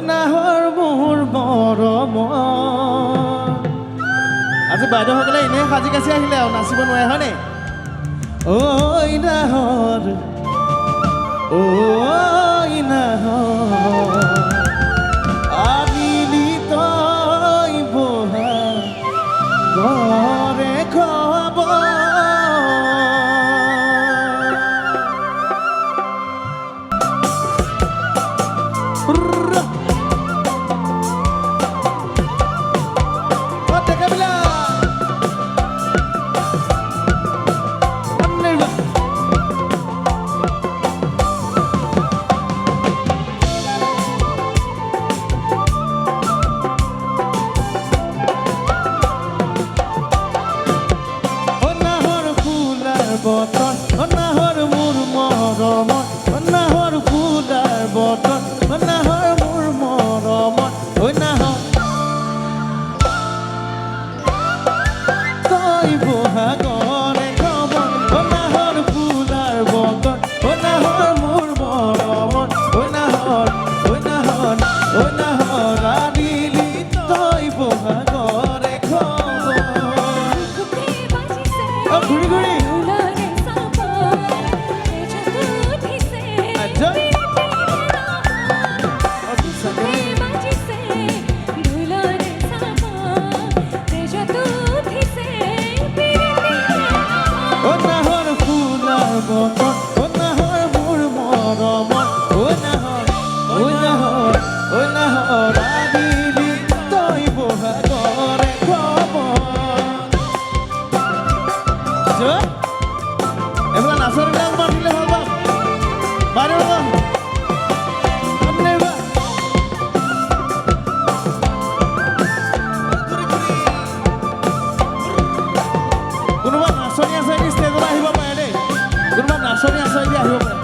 নাহৰ মোৰ মৰম আজি বাইদেউসকলে এনেই সাজি কাচি আহিলে আৰু নাচিব নোৱাৰে হয়নে? ঐ নাহৰ আনিলি তই বহা ঘৰে খবৰ নাহৰ মোৰ মৰম নাহৰ ফুলাৰ বতন নাহৰ মোৰ মৰম নাহৰ তই বহাগৰে খবৰ নাহৰ ফুলাৰ বতন নাহৰ মোৰ মৰম নাহৰ আনিলি তই বহাগৰে খবৰ ঘূৰি ঘূৰি এগুলো নাচৰ একবাৰ দিলে ভালো বাইৰে কোনোবা নাচনি আছে নেকি ষ্টেজত আহিব পাৰে দেই কোনোবা নাচনি আছে যদি আহিব পাৰে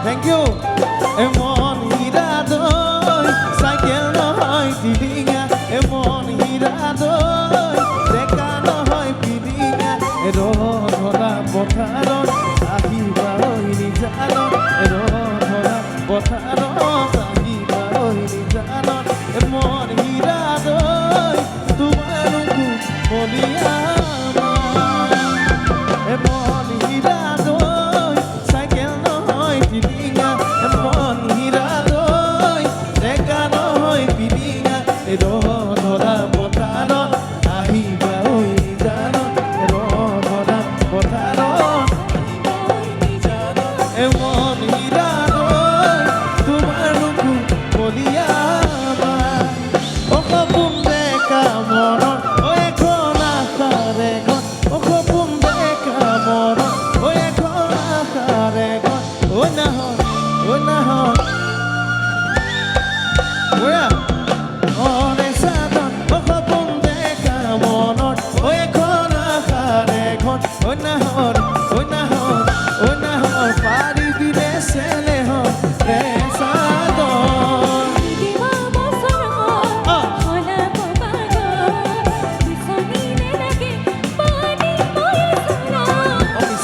Thank you. Emon hiradoi, cycle no hoy tidinga. Emon hiradoi, deka no hoy pidinga. Erola botharon, ahiba hoy nijanon. Erola botharon, ahiba hoy nijanon. Emon hiradoi, tumarungu poliama. Emon hiradoi, cycle no hoy tidinga. Emon hiradoi, deka no hoy pidinga. Erola botharon, ahiba hoy nijanon. Erola botharon. পারি দিলে ছেলে রে সাদর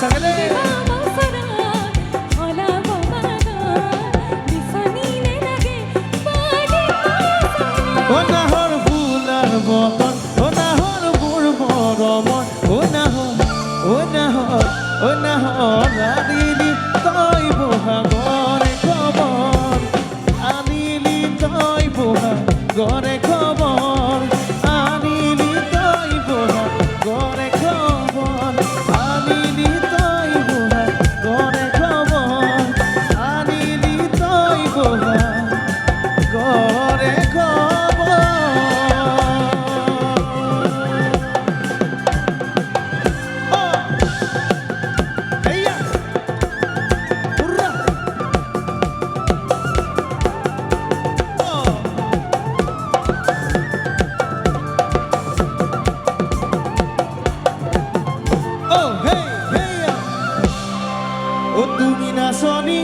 সঙ্গে নাহর fuller বতন নাহর বুড়বর মন নাহর আদিলি তই বহা গরে খবর আদিলি তই বহা গরে খবর আদিলি তই বহা গরে খবর আদিলি তই বহা গরে খবর আদিলি তই বহা গরে খবর হেইয়া হুররা ও হেই হেইয়া ও তুমি না সনি